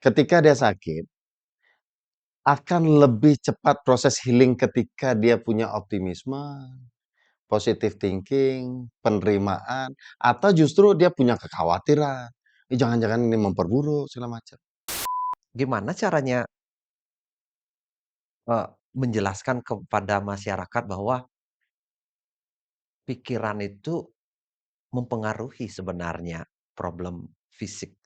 Ketika dia sakit, akan lebih cepat proses healing ketika dia punya optimisme, positive thinking, penerimaan, atau justru dia punya kekhawatiran, jangan-jangan ini memperburuk segala macam. Gimana caranya, menjelaskan kepada masyarakat bahwa pikiran itu mempengaruhi sebenarnya problem fisik?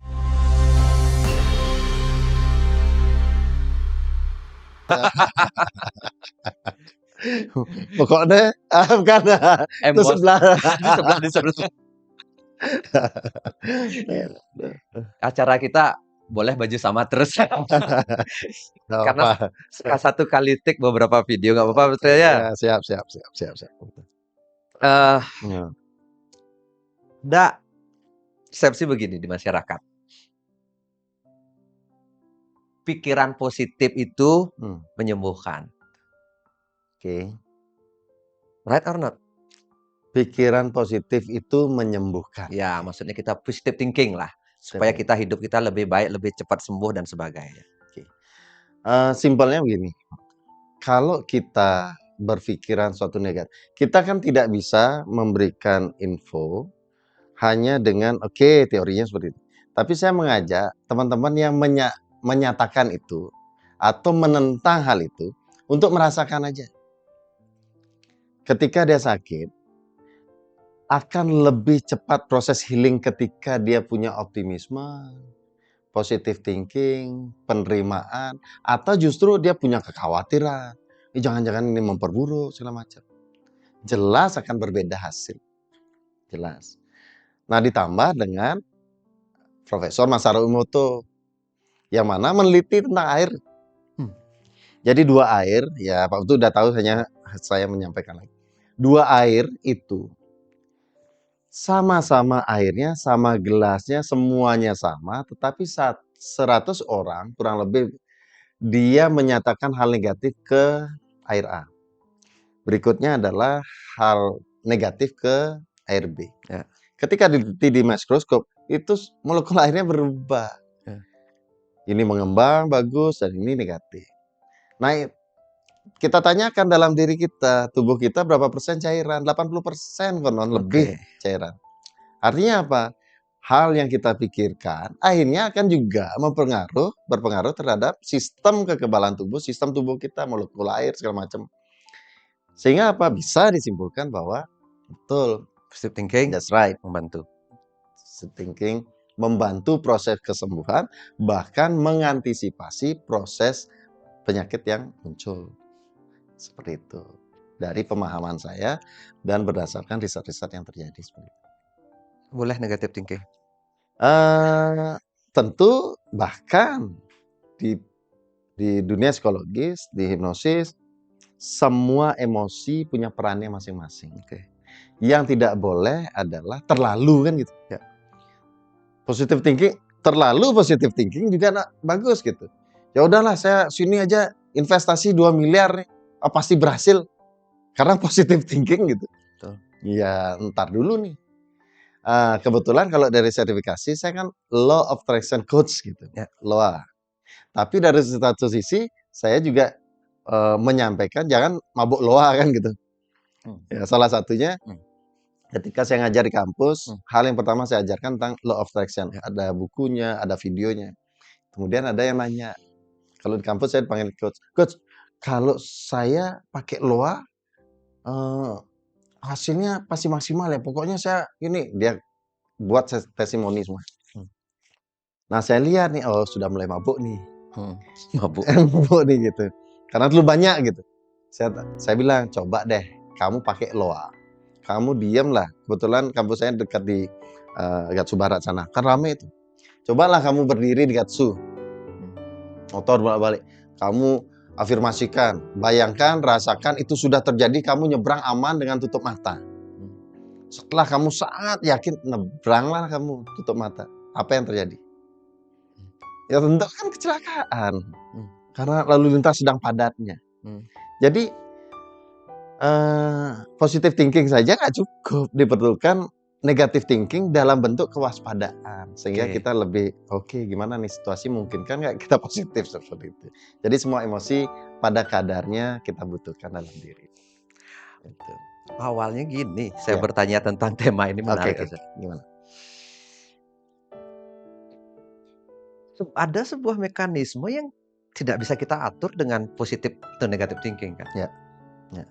Pokoknya bukan, itu sebelah. Di sebelah di sebelah. Acara kita boleh baju sama terus. Nggak Karena apa. satu kali take beberapa video, nggak apa-apa menurut saya. Ya, siap. Ya. Da, persepsi begini di masyarakat. Pikiran positif itu menyembuhkan. Oke. Right or not? Pikiran positif itu menyembuhkan. Ya, maksudnya kita positive thinking lah. Supaya kita hidup kita lebih baik, lebih cepat sembuh dan sebagainya. Simpelnya begini, kalau kita berpikiran suatu negatif, kita kan tidak bisa memberikan info hanya dengan teorinya seperti itu. Tapi saya mengajak teman-teman yang menyatakan itu atau menentang hal itu untuk merasakan aja. Ketika dia sakit, akan lebih cepat proses healing ketika dia punya optimisme, positive thinking, penerimaan, atau justru dia punya kekhawatiran, jangan-jangan ini memperburuk segala macam. Jelas akan berbeda hasil. Jelas. Nah, ditambah dengan Profesor Masaru Emoto yang mana meneliti tentang air. Jadi dua air, ya Pak Putu udah tahu, hanya saya menyampaikan lagi. Dua air itu sama-sama airnya, sama gelasnya, semuanya sama, tetapi 100 orang kurang lebih dia menyatakan hal negatif ke air A. Berikutnya adalah hal negatif ke air B. Ya. Ketika diteliti di mikroskop, itu molekul airnya berubah. Ya. Ini mengembang, bagus, dan ini negatif. Nah, kita tanyakan dalam diri kita, tubuh kita berapa persen cairan? 80% konon, lebih cairan. Artinya apa? Hal yang kita pikirkan akhirnya akan juga berpengaruh terhadap sistem kekebalan tubuh, sistem tubuh kita, molekul air segala macam. Sehingga apa? Bisa disimpulkan bahwa betul, positive thinking, that's right, membantu. Positive thinking membantu proses kesembuhan, bahkan mengantisipasi proses penyakit yang muncul. Seperti itu. Dari pemahaman saya dan berdasarkan riset-riset yang terjadi seperti itu. Boleh negative thinking? Tentu bahkan di dunia psikologis, di hipnosis, semua emosi punya perannya masing-masing. Yang tidak boleh adalah terlalu, kan gitu. Ya. Positive thinking, terlalu positive thinking juga bagus gitu. Ya udahlah, saya sini aja investasi 2 miliar nih, pasti berhasil. Karena positive thinking gitu. Ya ntar dulu nih. Kebetulan kalau dari sertifikasi saya kan Law of Attraction Coach gitu. Ya. LOA. Tapi dari satu sisi saya juga menyampaikan jangan mabuk LOA kan gitu. Ya, salah satunya ketika saya ngajar di kampus, hal yang pertama saya ajarkan tentang Law of Attraction. Ada bukunya, ada videonya. Kemudian ada yang nanya, kalau di kampus saya dipanggil coach, kalau saya pakai LOA, hasilnya pasti maksimal ya. Pokoknya saya ini, dia buat testimoni semua. Nah, saya lihat nih, oh sudah mulai mabuk nih. Mabuk nih gitu. Karena terlalu banyak gitu. Saya bilang, coba deh kamu pakai LOA. Kamu diam lah. Kebetulan kampus saya dekat di Gatsu Barat sana. Kan rame itu. Cobalah kamu berdiri di Gatsu. Motor bolak-balik. Kamu afirmasikan. Bayangkan, rasakan itu sudah terjadi. Kamu nyebrang aman dengan tutup mata. Setelah kamu sangat yakin, nyebranglah kamu tutup mata. Apa yang terjadi? Ya tentu kan kecelakaan. Karena lalu lintas sedang padatnya. Jadi positive thinking saja nggak cukup, diperlukan negative thinking dalam bentuk kewaspadaan, sehingga Oke. kita lebih, oke gimana nih situasi memungkinkan nggak kita positif seperti itu. Jadi semua emosi pada kadarnya kita butuhkan dalam diri. Itu. Awalnya gini, saya Ya, bertanya tentang tema ini oke menarik, oke. Ustaz. Gimana? Ada sebuah mekanisme yang tidak bisa kita atur dengan positif atau negative thinking kan. Ya, ya.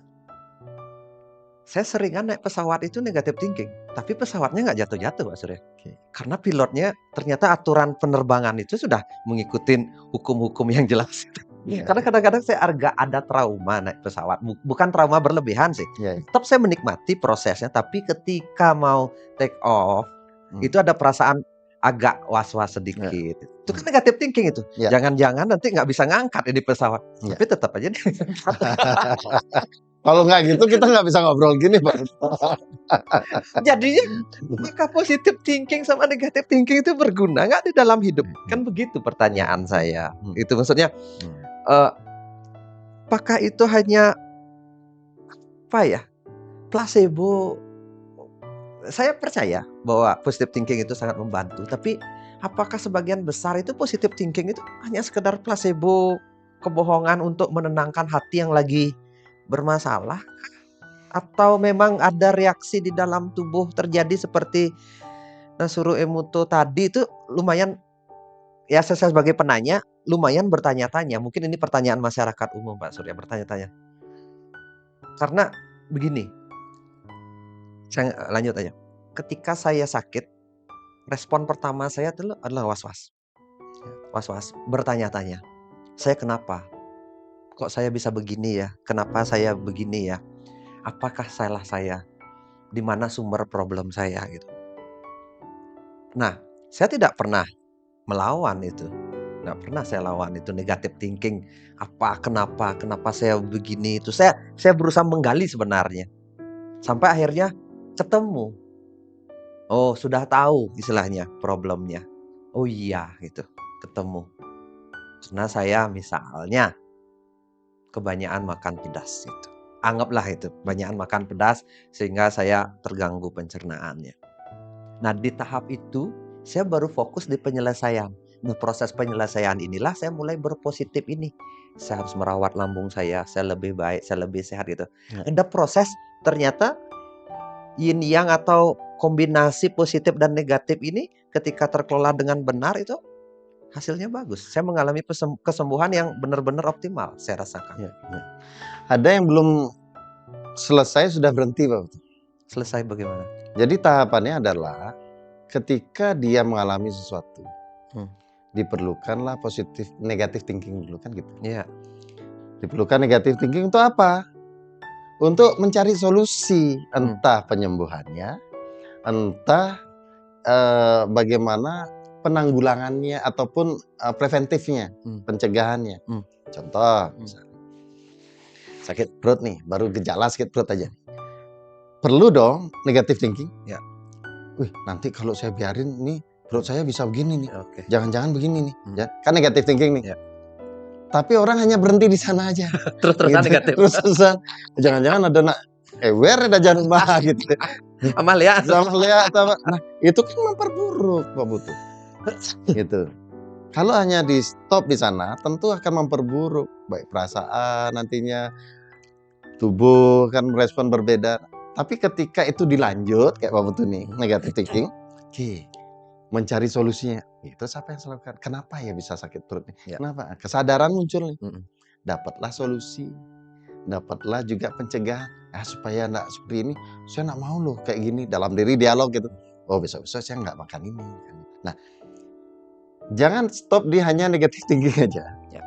Saya seringan naik pesawat itu negative thinking, tapi pesawatnya nggak jatuh-jatuh Pak Surya. Oke. Karena pilotnya ternyata aturan penerbangan itu sudah mengikuti hukum-hukum yang jelas. Ya, Karena kadang-kadang saya agak ada trauma naik pesawat, bukan trauma berlebihan sih. ya. Tetap saya menikmati prosesnya, tapi ketika mau take off, itu ada perasaan agak was-was sedikit. Itu kan negative thinking itu. Ya. Jangan-jangan nanti nggak bisa ngangkat ini pesawat. Ya. Tapi tetap aja Kalau nggak gitu kita nggak bisa ngobrol gini, Pak. jadinya apakah positive thinking sama negative thinking itu berguna nggak di dalam hidup? Kan begitu pertanyaan saya. Itu maksudnya, apakah itu hanya placebo? Saya percaya bahwa positive thinking itu sangat membantu, tapi apakah sebagian besar itu positive thinking itu hanya sekedar placebo, kebohongan untuk menenangkan hati yang lagi bermasalah? Atau memang ada reaksi di dalam tubuh terjadi seperti Nasuru Emoto tadi itu lumayan, ya saya sebagai penanya lumayan bertanya-tanya. Mungkin ini pertanyaan masyarakat umum Pak Surya, bertanya-tanya. Karena begini, saya lanjut aja. Ketika saya sakit, respon pertama saya itu adalah was-was. Was-was, bertanya-tanya. Saya kenapa? Kok saya bisa begini ya? Kenapa saya begini ya? Apakah salah saya? Di mana sumber problem saya gitu. Nah, saya tidak pernah melawan itu. Nggak pernah saya lawan itu negative thinking. Kenapa saya begini itu. Saya berusaha menggali sebenarnya. Sampai akhirnya ketemu. Oh, sudah tahu istilahnya problemnya. Oh iya gitu, ketemu. Karena saya misalnya kebanyakan makan pedas gitu. Anggaplah itu, kebanyakan makan pedas sehingga saya terganggu pencernaannya. Nah, di tahap itu saya baru fokus di penyelesaian. Nah, proses penyelesaian inilah saya mulai berpositif ini. Saya harus merawat lambung saya lebih baik, saya lebih sehat gitu. Ada proses ternyata yin yang atau kombinasi positif dan negatif ini ketika terkelola dengan benar itu hasilnya bagus. Saya mengalami kesembuhan yang benar-benar optimal saya rasakan. Ya. Ada yang belum selesai sudah berhenti, Pak. Selesai bagaimana? Jadi tahapannya adalah ketika dia mengalami sesuatu, diperlukanlah negative thinking dulu kan gitu. Iya. Diperlukan negative thinking untuk apa? Untuk mencari solusi, entah penyembuhannya, entah bagaimana penanggulangannya ataupun preventifnya, pencegahannya. Contoh, misalnya, sakit perut nih, baru gejala sakit perut aja. Perlu dong negative thinking. Ya. Wih, nanti kalau saya biarin nih perut saya bisa begini nih. Oke. Jangan-jangan begini nih. Ya, kan negative thinking nih. Ya. Tapi orang hanya berhenti di sana aja. Terus-terusan negatif. Terus-terusan. Jangan-jangan ada where ada jangan bah gitu. Amalia. Nah, itu kan memperburuk Pak Putu. Gitu. Kalau hanya di stop di sana, tentu akan memperburuk baik perasaan nantinya, tubuh kan merespon berbeda. Tapi ketika itu dilanjut kayak Pak Putu nih, negative thinking, mencari solusinya. Itu siapa yang lakukan? Kenapa ya bisa sakit perut nih? Ya. Kenapa? Kesadaran muncul nih. Dapatlah solusi. Dapatlah juga pencegahan. Supaya enggak seperti ini, saya enggak mau loh kayak gini. Dalam diri dialog gitu. Oh, besok-besok saya enggak makan ini. Nah, jangan stop di hanya negative thinking aja. Ya.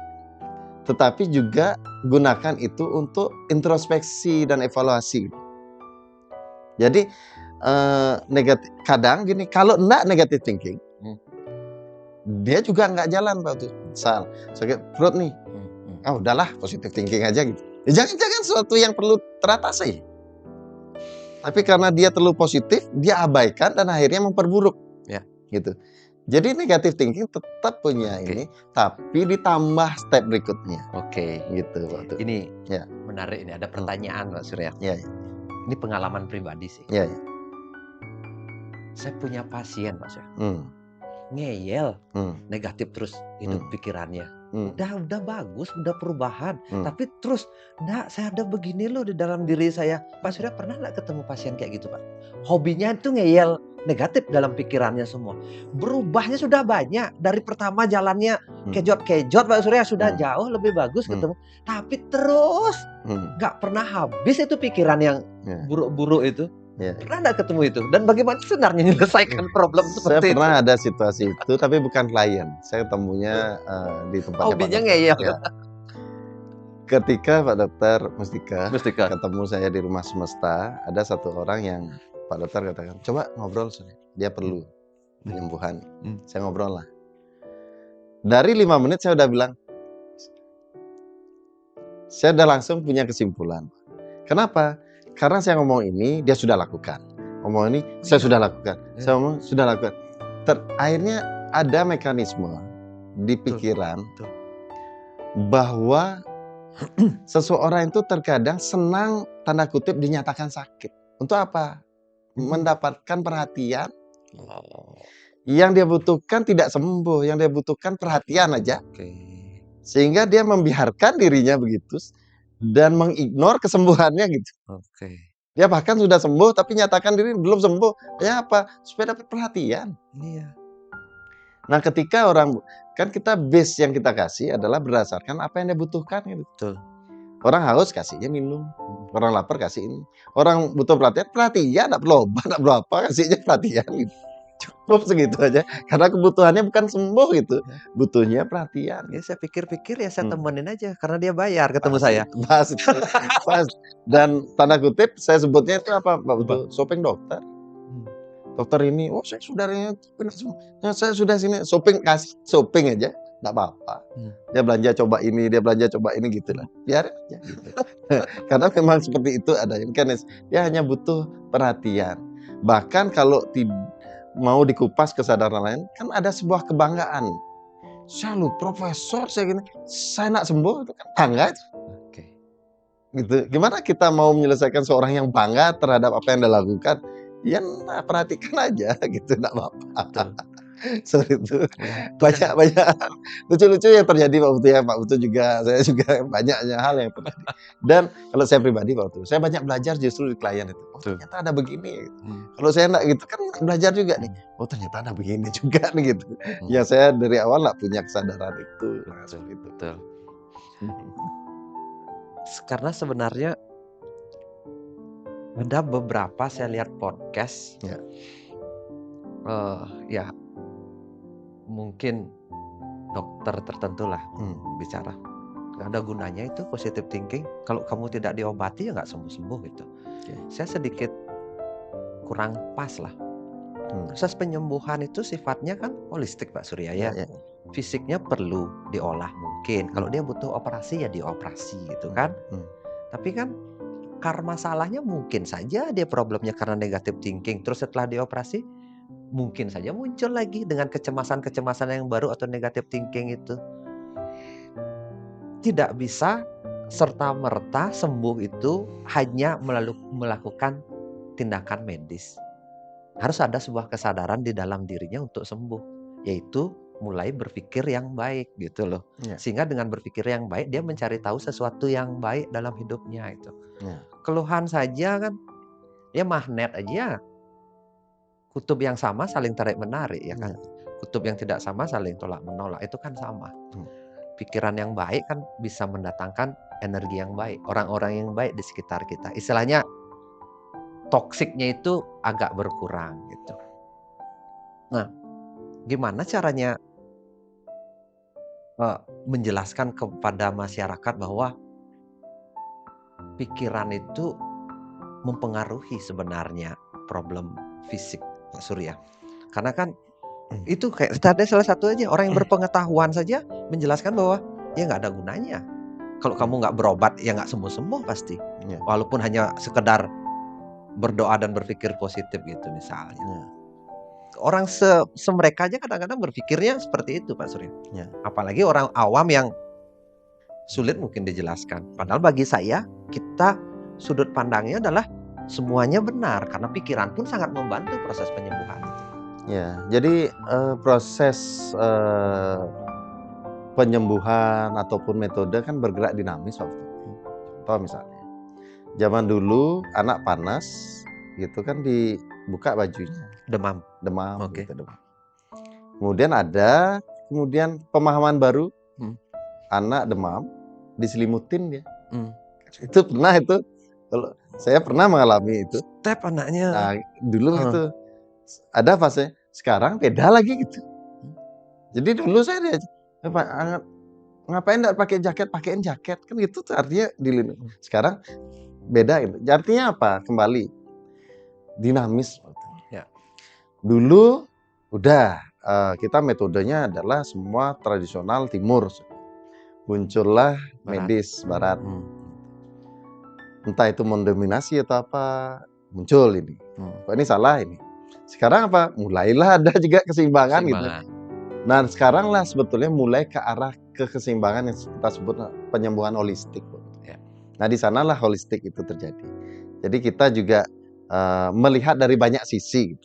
Tetapi juga gunakan itu untuk introspeksi dan evaluasi. Jadi kadang gini, kalau enggak negative thinking, dia juga enggak jalan Pak tuh. Misal sakit perut nih, udahlah positive thinking aja gitu. Jangan-jangan sesuatu yang perlu teratasi. Tapi karena dia terlalu positif, dia abaikan dan akhirnya memperburuk. Ya. Gitu. Jadi negative thinking tetap punya ini, tapi ditambah step berikutnya. Oke. Gitu Pak tuh. Ini ya. Menarik ini, ada pertanyaan Pak Surya. Ya. Ini pengalaman pribadi sih. Ya. Saya punya pasien, Mas, ya. Hmm. Ngeyel, Hmm. negatif terus hidup Hmm. pikirannya. Hmm. Udah bagus, udah perubahan, Hmm. tapi terus, "Nggak, saya ada begini loh di dalam diri saya." Pak Surya pernah nggak ketemu pasien kayak gitu, Pak? Hobinya itu ngeyel negatif dalam pikirannya semua. Berubahnya sudah banyak, dari pertama jalannya Hmm. kejot-kejot Pak Surya, sudah Hmm. jauh lebih bagus Hmm. ketemu, tapi terus Hmm. nggak pernah habis itu pikiran yang Ya. buruk-buruk itu. Ya. Pernah nggak ketemu itu? Dan bagaimana sebenarnya menyelesaikan problem Saya seperti itu? pernah ada situasi itu, tapi bukan klien. Saya ketemunya di tempatnya Pak Hobinya Dokter. ngeyel. Ya. Ketika Pak Dokter Mustika Mustika. ketemu saya di Rumah Semesta, ada satu orang yang Pak Dokter katakan, coba ngobrol, dia perlu penyembuhan. Saya ngobrol lah. Dari 5 menit saya udah bilang, saya udah langsung punya kesimpulan. Kenapa? Karena saya ngomong ini, dia sudah lakukan. Ngomong ini, saya sudah lakukan. Saya ngomong, sudah lakukan. Akhirnya ada mekanisme di pikiran bahwa seseorang itu terkadang senang, tanda kutip, dinyatakan sakit. Untuk apa? Mendapatkan perhatian. Yang dia butuhkan tidak sembuh, yang dia butuhkan perhatian aja. Sehingga dia membiarkan dirinya begitu dan mengignore kesembuhannya gitu. Dia bahkan sudah sembuh tapi nyatakan diri belum sembuh. Ya apa? Supaya dapat perhatian. Iya. Nah, ketika orang kan kita base yang kita kasih adalah berdasarkan apa yang dia butuhkan gitu. Betul. Orang haus kasihnya minum, orang lapar kasih ini. Orang butuh perhatian, enggak perlu obat, enggak perlu apa, kasihnya perhatian gitu. Cukup segitu aja. Karena kebutuhannya bukan sembuh gitu. Butuhnya perhatian. Ya saya pikir-pikir ya saya temenin aja karena dia bayar ketemu saya. Pas. Dan tanda kutip saya sebutnya itu apa Pak Putu? Shopping dokter. Dokter ini, oh saya saudaranya, saya sudah sini shopping aja, nggak apa-apa. Dia belanja coba ini gitu lah. Biarin aja gitu. Karena memang seperti itu adanya mekanis. Dia hanya butuh perhatian. Bahkan kalau mau dikupas kesadaran lain, kan ada sebuah kebanggaan. Saya lu profesor, saya gini, saya nak sembuh, itu kan bangga. Gitu. Gimana kita mau menyelesaikan seorang yang bangga terhadap apa yang dia lakukan? Ya perhatikan aja gitu, enggak apa-apa. Seperti itu. Banyak lucu-lucu yang terjadi Pak Putu ya. Pak Putu juga, saya juga banyaknya hal yang terjadi. Dan kalau saya pribadi Pak Putu, saya banyak belajar justru di klien itu. Oh ternyata ada begini. Kalau saya enggak gitu kan belajar juga nih. Oh ternyata ada begini juga nih gitu. Ya saya dari awal enggak punya kesadaran itu. Nah, seperti itu. Betul. Karena sebenarnya ada beberapa saya lihat podcast. Ya mungkin dokter tertentu lah bicara. Gak ada gunanya itu positive thinking. Kalau kamu tidak diobati ya gak sembuh-sembuh gitu. Saya sedikit kurang pas lah. Proses penyembuhan itu sifatnya kan holistik Pak Surya ya. Fisiknya perlu diolah mungkin. Kalau dia butuh operasi ya dioperasi gitu kan. Tapi kan masalahnya mungkin saja dia problemnya karena negative thinking. Terus setelah dioperasi mungkin saja muncul lagi dengan kecemasan-kecemasan yang baru atau negative thinking itu. Tidak bisa serta-merta sembuh itu hanya melakukan tindakan medis. Harus ada sebuah kesadaran di dalam dirinya untuk sembuh. Yaitu mulai berpikir yang baik gitu loh. Sehingga dengan berpikir yang baik dia mencari tahu sesuatu yang baik dalam hidupnya itu. Keluhan saja kan ya magnet aja. Kutub yang sama saling tarik menarik ya kan. Kutub yang tidak sama saling tolak menolak itu kan sama. Pikiran yang baik kan bisa mendatangkan energi yang baik, orang-orang yang baik di sekitar kita. Istilahnya toksiknya itu agak berkurang gitu. Nah, gimana caranya menjelaskan kepada masyarakat bahwa pikiran itu mempengaruhi sebenarnya problem fisik Pak Surya. Karena kan itu kayak tadi salah satu aja orang yang berpengetahuan saja menjelaskan bahwa ya nggak ada gunanya. Kalau kamu nggak berobat ya nggak sembuh-sembuh pasti. Walaupun hanya sekedar berdoa dan berpikir positif gitu misalnya. Orang semereka aja kadang-kadang berpikirnya seperti itu Pak Surya. Apalagi orang awam yang sulit mungkin dijelaskan. Padahal bagi saya kita sudut pandangnya adalah semuanya benar karena pikiran pun sangat membantu proses penyembuhan. Ya, jadi, proses, penyembuhan ataupun metode kan bergerak dinamis waktu itu. Contoh misalnya, zaman dulu anak panas gitu kan dibuka bajunya, Demam. demam Oke. gitu, demam. Kemudian pemahaman baru, Hmm. anak demam diselimutin dia. Hmm. Itu pernah itu, kalau saya pernah mengalami itu. Step anaknya. Nah, dulu itu ada fase, sekarang beda lagi gitu. Jadi dulu saya diajak, "Pak, ngapain nggak pakai jaket? Pakein jaket." Kan gitu tuh artinya dilindungi. Sekarang beda gitu. Artinya apa? Kembali dinamis. Ya. Dulu udah kita metodenya adalah semua tradisional timur. Muncullah medis barat. Entah itu mendominasi atau apa, muncul ini. Kok ini salah ini. Sekarang apa? Mulailah ada juga keseimbangan gitu. Nah, sekarang lah sebetulnya mulai ke arah keseimbangan yang kita sebut penyembuhan holistik. Ya. Nah, di sanalah holistik itu terjadi. Jadi kita juga melihat dari banyak sisi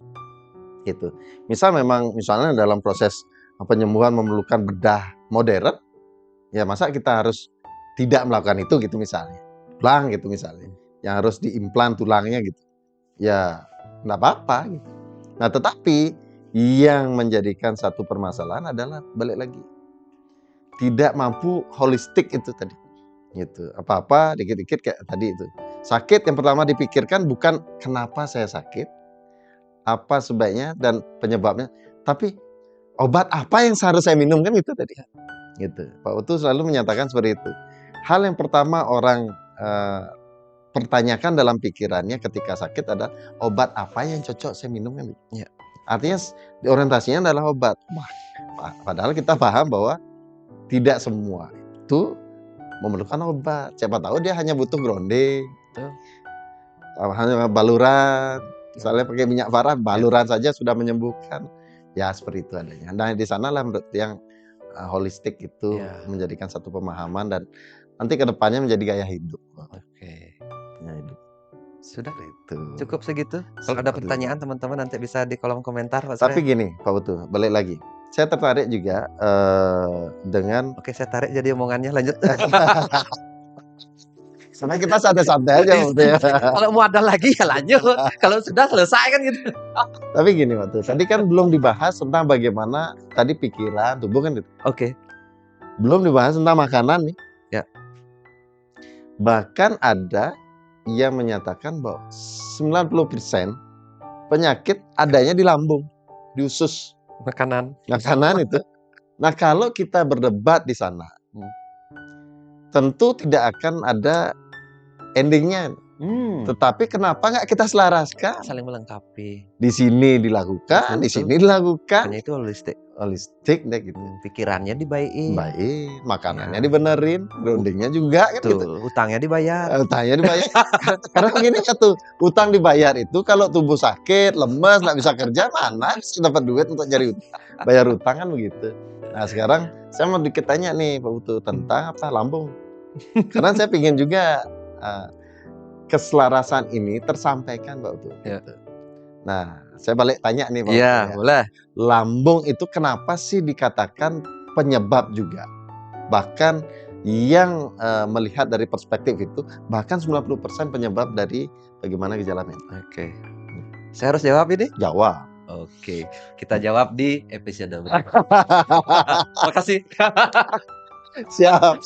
gitu. Misalnya dalam proses penyembuhan memerlukan bedah modern, ya masa kita harus tidak melakukan itu gitu misalnya. Tulang gitu misalnya. Yang harus diimplan tulangnya gitu. Ya, enggak apa-apa gitu. Nah, tetapi yang menjadikan satu permasalahan adalah balik lagi tidak mampu holistik itu tadi gitu. Apa-apa dikit-dikit kayak tadi itu. Sakit yang pertama dipikirkan bukan kenapa saya sakit, apa sebaiknya dan penyebabnya, tapi obat apa yang seharusnya saya minum, kan itu tadi. Gitu. Pak Utu selalu menyatakan seperti itu. Hal yang pertama orang pertanyakan dalam pikirannya ketika sakit adalah obat apa yang cocok saya minum, kan? Ya. Artinya orientasinya adalah obat. Padahal kita paham bahwa tidak semua itu memerlukan obat. Siapa tahu dia hanya butuh grondeng, hanya baluran, misalnya pakai minyak farah, baluran saja sudah menyembuhkan. Ya seperti itu adanya. Nah, di sanalah menurut yang holistik itu menjadikan satu pemahaman dan nanti kedepannya menjadi gaya hidup. Oke. Gaya hidup. Sudah itu. Cukup segitu. Kalau ada pertanyaan teman-teman nanti bisa di kolom komentar. Tapi gini, Pak Utu, balik lagi. Saya tertarik juga dengan. Oke, saya tarik jadi omongannya, lanjut. Karena kita santai-santai aja, Pak Utu, ya. Kalau mau ada lagi ya lanjut. Kalau sudah selesai kan gitu. Tapi gini, Pak Utu, tadi kan belum dibahas tentang bagaimana tadi pikiran, tubuh kan gitu. Oke. Belum dibahas tentang makanan nih. Ya. Bahkan ada yang menyatakan bahwa 90% penyakit adanya di lambung, di usus. Makanan itu. Nah, kalau kita berdebat di sana, tentu tidak akan ada endingnya. Tetapi kenapa nggak kita selaraskan? Saling melengkapi. Di sini dilakukan, di sini dilakukan. Hanya itu holistik. Holistik deh gitu. Pikirannya dibaikin. Baik, makanannya dibenerin, groundingnya juga kan gitu. Utangnya dibayar. Karena begini kan tuh, utang dibayar itu kalau tubuh sakit, lemes, nggak bisa kerja, mana dapat duit untuk bayar utang, kan begitu. Nah, sekarang saya mau dikit tanya nih Pak Utu tentang apa lambung. Karena saya pingin juga keselarasan ini tersampaikan Pak Utu. Gitu. Nah, saya balik tanya nih Pak Utu. Iya, boleh. Lambung itu kenapa sih dikatakan penyebab juga? Bahkan yang melihat dari perspektif itu, bahkan 90% penyebab dari bagaimana gejala mental. Oke. Saya harus jawab ini? Jawab. Oke, kita jawab di episode berikutnya. Makasih. Siap.